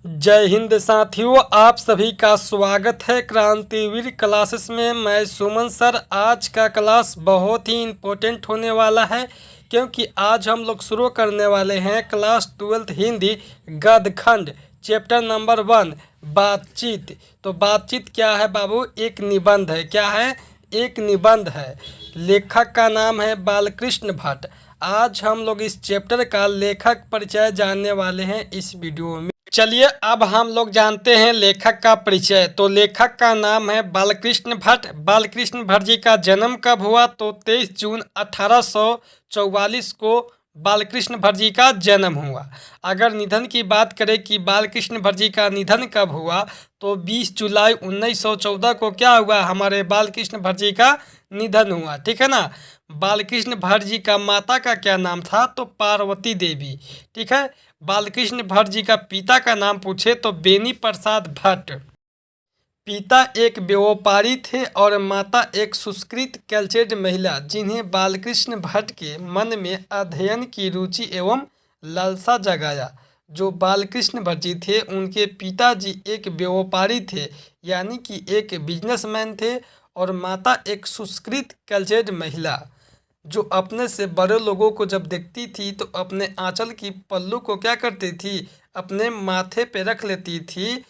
जय हिंद साथियों, आप सभी का स्वागत है क्रांतिवीर क्लासेस में। मैं सुमन सर। आज का क्लास बहुत ही इम्पोर्टेंट होने वाला है क्योंकि आज हम लोग शुरू करने वाले हैं क्लास 12th हिंदी गद्यखंड चैप्टर नंबर 1 बातचीत। तो बातचीत क्या है बाबू? एक निबंध है। क्या है? एक निबंध है। लेखक का नाम है बालकृष्ण भट्ट। आज हम लोग इस चैप्टर का लेखक परिचय जानने वाले हैं इस वीडियो में। चलिए अब हम लोग जानते हैं लेखक का परिचय। तो लेखक का नाम है बालकृष्ण भट्ट। बालकृष्ण भट्ट जी का जन्म कब हुआ? तो 23 जून 1844 को बालकृष्ण भट्ट जी का जन्म हुआ। अगर निधन की बात करें कि बालकृष्ण भट्ट जी का निधन कब हुआ, तो 20 जुलाई 1914 को क्या हुआ? हमारे बालकृष्ण भट्ट जी का निधन हुआ। ठीक है ना। बालकृष्ण भट्ट जी का माता का क्या नाम था? तो पार्वती देवी। ठीक है। बालकृष्ण भट्ट जी का पिता का नाम पूछे तो बेनी प्रसाद भट्ट। पिता एक व्यापारी थे और माता एक सुष्कृत कल्चर्ड महिला, जिन्हें बालकृष्ण भट्ट के मन में अध्ययन की रुचि एवं लालसा जगाया। जो बालकृष्ण भट्ट जी थे, उनके पिताजी एक व्यापारी थे, यानी कि एक बिजनेसमैन थे, और माता एक सुष्कृत कल्चर्ड महिला, जो अपने से बड़े लोगों को जब देखती थी तो अपने आंचल की पल्लू को क्या करती थी? अपने माथे पे रख लेती थी।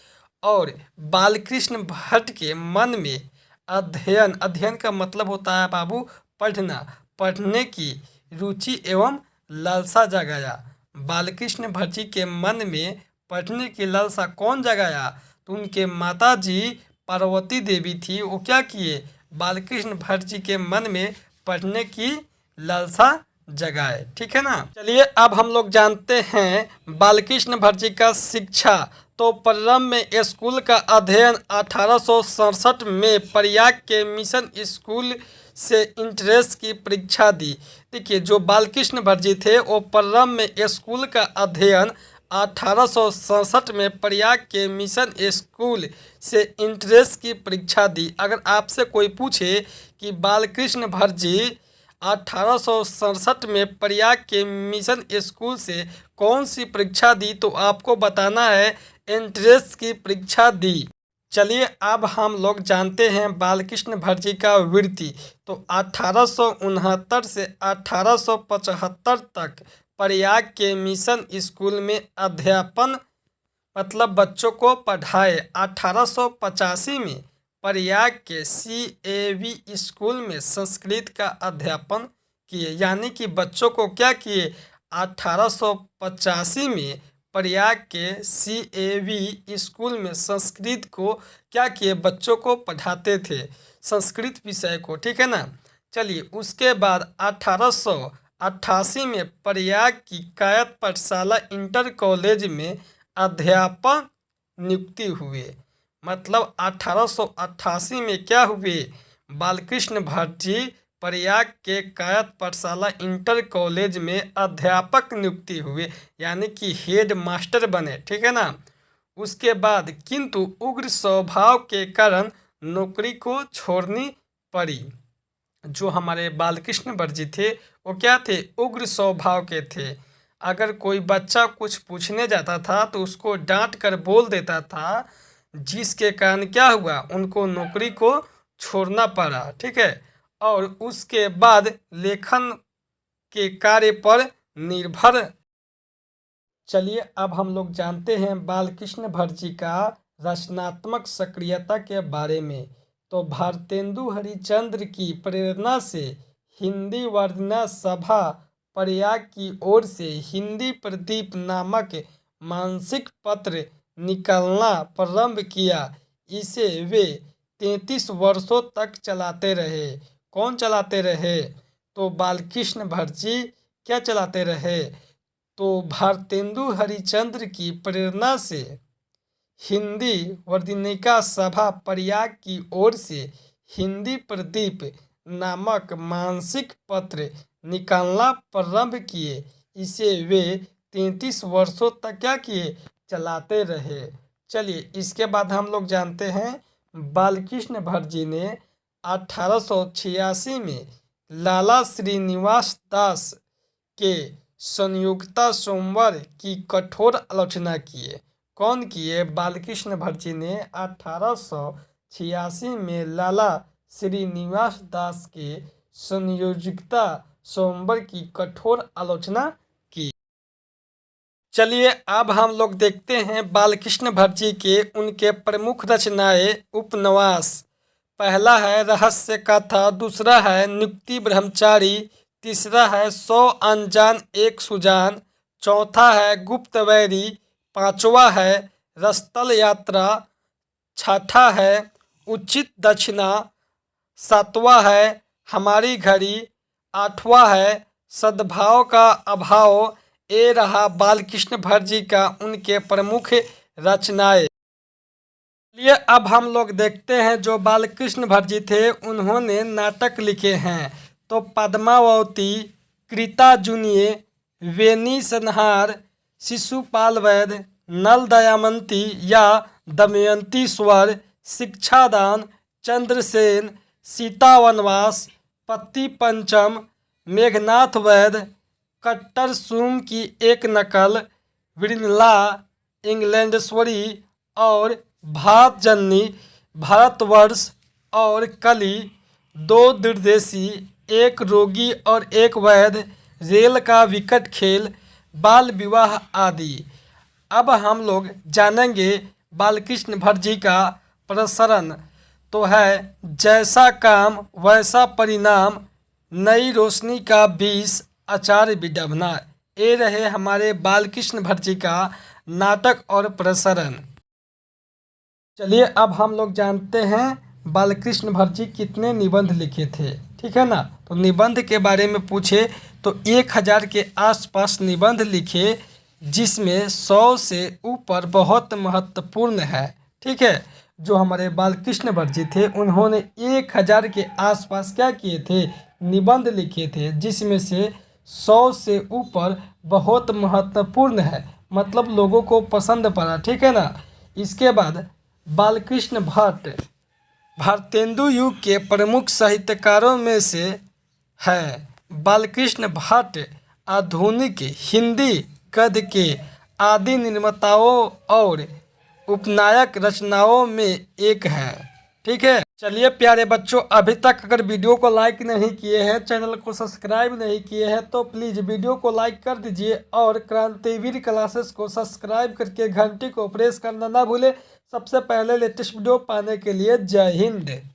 और बालकृष्ण भट्ट के मन में अध्ययन, अध्ययन का मतलब होता है बाबू पढ़ना, पढ़ने की रुचि एवं लालसा जगाया। बालकृष्ण भट्ट जी के मन में पढ़ने की लालसा कौन जगाया? तो उनके माता जी पार्वती देवी थी। वो क्या किए? बालकृष्ण भट्ट जी के मन में पढ़ने की लालसा जगाए। ठीक है ना। चलिए अब हम लोग जानते हैं बालकृष्ण भट्ट जी का शिक्षा। तो प्रारंभ में स्कूल का अध्ययन 1867 में प्रयाग के मिशन स्कूल से इंट्रेंस की परीक्षा दी। देखिए, जो बालकृष्ण भट्ट जी थे वो प्रारंभ में स्कूल का अध्ययन 1867 में प्रयाग के मिशन स्कूल से इंट्रेंस की परीक्षा दी। अगर आपसे कोई पूछे कि बालकृष्ण भट्ट जी 1867 में प्रयाग के मिशन स्कूल से कौन सी परीक्षा दी, तो आपको बताना है एंट्रेंस की परीक्षा दी। चलिए अब हम लोग जानते हैं बालकृष्ण भट्ट जी का वृत्ति। तो 1869 से 1875 तक प्रयाग के मिशन स्कूल में अध्यापन, मतलब बच्चों को पढ़ाए। 1885 में प्रयाग के CAV स्कूल में संस्कृत का अध्यापन किए, यानी कि बच्चों को क्या किए? 1885 में प्रयाग के CAV स्कूल में संस्कृत को क्या किए? बच्चों को पढ़ाते थे, संस्कृत विषय को। ठीक है ना। चलिए उसके बाद 1888 में प्रयाग की कायस्थ पाठशाला इंटर कॉलेज में अध्यापक नियुक्ति हुए। मतलब 1888 में क्या हुए? बालकृष्ण भट्ट जी प्रयाग के कायस्थ पाठशाला इंटर कॉलेज में अध्यापक नियुक्ति हुए, यानी कि हेड मास्टर बने। ठीक है ना। उसके बाद किंतु उग्र स्वभाव के कारण नौकरी को छोड़नी पड़ी। जो हमारे बालकृष्ण भट्ट जी थे वो क्या थे? उग्र स्वभाव के थे। अगर कोई बच्चा कुछ पूछने जाता था तो उसको डांट कर बोल देता था, जिसके कारण क्या हुआ? उनको नौकरी को छोड़ना पड़ा। ठीक है। और उसके बाद लेखन के कार्य पर निर्भर। चलिए अब हम लोग जानते हैं बालकृष्ण भट्ट जी का रचनात्मक सक्रियता के बारे में। तो भारतेंदु हरिश्चंद्र की प्रेरणा से हिंदी वर्धना सभा प्रयाग की ओर से हिंदी प्रदीप नामक मासिक पत्र निकालना प्रारंभ किया। इसे वे 33 वर्षों तक चलाते रहे। कौन चलाते रहे? तो बालकृष्ण भट्ट जी क्या चलाते रहे? तो भारतेंदु हरिश्चंद्र की प्रेरणा से हिंदी वर्धनिका सभा प्रयाग की ओर से हिंदी प्रदीप नामक मासिक पत्र निकालना प्रारंभ किए। इसे वे 33 वर्षों तक क्या किए? चलाते रहे। चलिए इसके बाद हम लोग जानते हैं बालकृष्ण भट्ट जी ने 1886 में लाला श्रीनिवास दास के संयुक्ता सोमवार की कठोर आलोचना किए। कौन किए? बालकृष्ण भटजी ने 1886 में लाला श्रीनिवास दास के संयोजकता स्वयंवर की कठोर आलोचना की। चलिए अब हम लोग देखते हैं बालकृष्ण भटजी के उनके प्रमुख रचनाएं उपन्यास। पहला है रहस्य कथा, दूसरा है नियुक्ति ब्रह्मचारी, तीसरा है 100 अनजान एक सुजान, चौथा है गुप्तवैरी, पांचवा है रसतल यात्रा, छठा है उचित दक्षिणा, सातवां है हमारी घड़ी, आठवां है सद्भाव का अभाव। ये रहा बालकृष्ण भटजी का उनके प्रमुख रचनाएं। चलिए अब हम लोग देखते हैं जो बालकृष्ण भटजी थे उन्होंने नाटक लिखे हैं। तो पद्मावती, कृता जूनिए, वेनी संहार, शिशुपाल वैद्य, नल दयामंती या दमयंती स्वर, शिक्षादान, चंद्रसेन, सीता वनवास, पति पंचम, मेघनाथ वैद्य, कट्टर सूम की एक नकल, वृणला, इंग्लैंडेश्वरी और भारत जननी, भारतवर्ष और कली, दो निर्देशी, एक रोगी और एक वैद्य, रेल का विकट खेल, बाल विवाह आदि। अब हम लोग जानेंगे बालकृष्ण भटजी का प्रसरण। तो है जैसा काम वैसा परिणाम, नई रोशनी का बीस, आचार्य विडंबना। ये रहे हमारे बालकृष्ण भटजी का नाटक और प्रसरण। चलिए अब हम लोग जानते हैं बालकृष्ण भटजी कितने निबंध लिखे थे, ठीक है ना। तो निबंध के बारे में पूछे तो 1000 के आसपास निबंध लिखे, जिसमें 100 से ऊपर बहुत महत्वपूर्ण है, ठीक है। जो हमारे बालकृष्ण भटजी थे उन्होंने 1000 के आसपास क्या किए थे? निबंध लिखे थे, जिसमें से 100 से ऊपर बहुत महत्वपूर्ण है, मतलब लोगों को पसंद पड़ा, ठीक है ना। इसके बाद बालकृष्ण भट्ट भारतेंदु युग के प्रमुख साहित्यकारों में से है। बालकृष्ण भट्ट आधुनिक हिंदी गद्य के आदि निर्माताओं और उपनायक रचनाओं में एक है, ठीक है। चलिए प्यारे बच्चों, अभी तक अगर वीडियो को लाइक नहीं किए हैं, चैनल को सब्सक्राइब नहीं किए हैं, तो प्लीज़ वीडियो को लाइक कर दीजिए और क्रांतिवीर क्लासेस को सब्सक्राइब करके घंटी को प्रेस करना ना भूले, सबसे पहले लेटेस्ट वीडियो पाने के लिए। जय हिंद।